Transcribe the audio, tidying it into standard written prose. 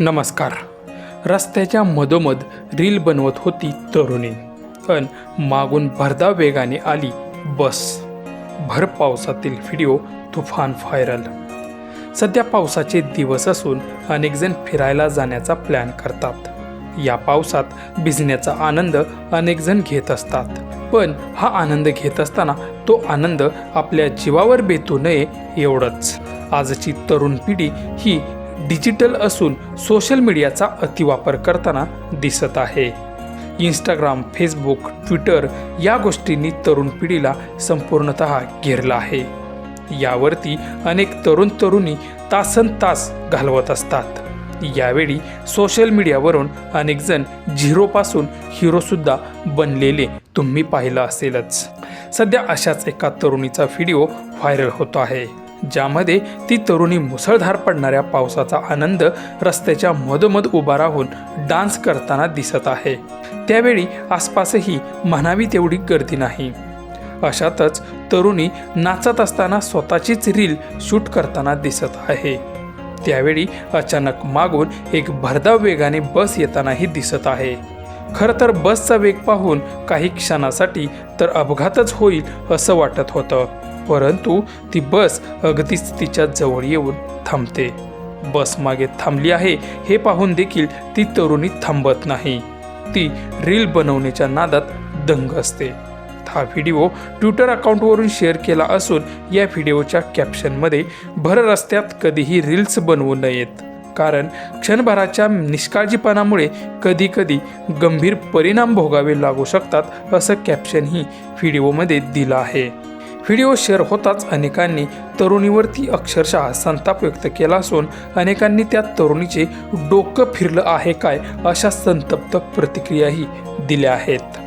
नमस्कार. रस्त्याच्या मधोमध रील बनवत होती तरुणी, पण मागून भरधाव वेगाने आली बस. भर पावसातील व्हिडिओ तुफान व्हायरल. सध्या पावसाचे दिवस असून अनेक जण फिरायला जाण्याचा प्लॅन करतात. या पावसात भिजण्याचा आनंद अनेक जण घेत असतात, पण हा आनंद घेत असताना तो आनंद आपल्या जीवावर बेतू नये एवढंच. आजची तरुण पिढी ही डिजिटल असून सोशल मीडियाचा अतिवापर करताना दिसत आहे. इंस्टाग्राम, फेसबुक, ट्विटर या गोष्टींनी तरुण पिढीला संपूर्णतः घेरलं आहे. यावरती अनेक तरुणी तासनतास घालवत असतात. यावेळी सोशल मीडियावरून अनेक जण झिरोपासून हिरोसुद्धा बनलेले तुम्ही पाहिलं असेलच. सध्या अशाच एका तरुणीचा व्हिडिओ व्हायरल होतो आहे, ज्यामध्ये ती तरुणी मुसळधार पडणाऱ्या पावसाचा आनंद रस्त्याच्या मधोमध उभा राहून डान्स करताना दिसत आहे. त्यावेळी आसपासही म्हणावी तेवढी गर्दी नाही. अशातच तरुणी नाचत असताना स्वतःचीच रील शूट करताना दिसत आहे. त्यावेळी अचानक मागून एक भरधाव वेगाने बस येतानाही दिसत आहे. खरं तर बसचा वेग पाहून काही क्षणासाठी तर अपघातच होईल असं वाटत होतं, परंतु ती बस अगदीच तिच्या जवळ येऊन थांबते. बस मागे थांबली आहे हे पाहून देखील ती तरुणी थांबत नाही. ती रील बनवण्याच्या नादात दंग असते. हा व्हिडिओ ट्विटर अकाउंटवरून शेअर केला असून या व्हिडिओच्या कॅप्शनमध्ये भर रस्त्यात कधीही रील्स बनवू नयेत, कारण क्षणभराच्या निष्काळजीपणामुळे कधीकधी गंभीर परिणाम भोगावे लागू शकतात असं कॅप्शनही व्हिडिओमध्ये दिलं आहे. व्हिडिओ शेअर होताच अनेकांनी तरुणीवरती अक्षरशः संताप व्यक्त केला असून अनेकांनी त्या तरुणीचे डोकं फिरलं आहे काय अशा संतप्त प्रतिक्रियाही दिल्या आहेत.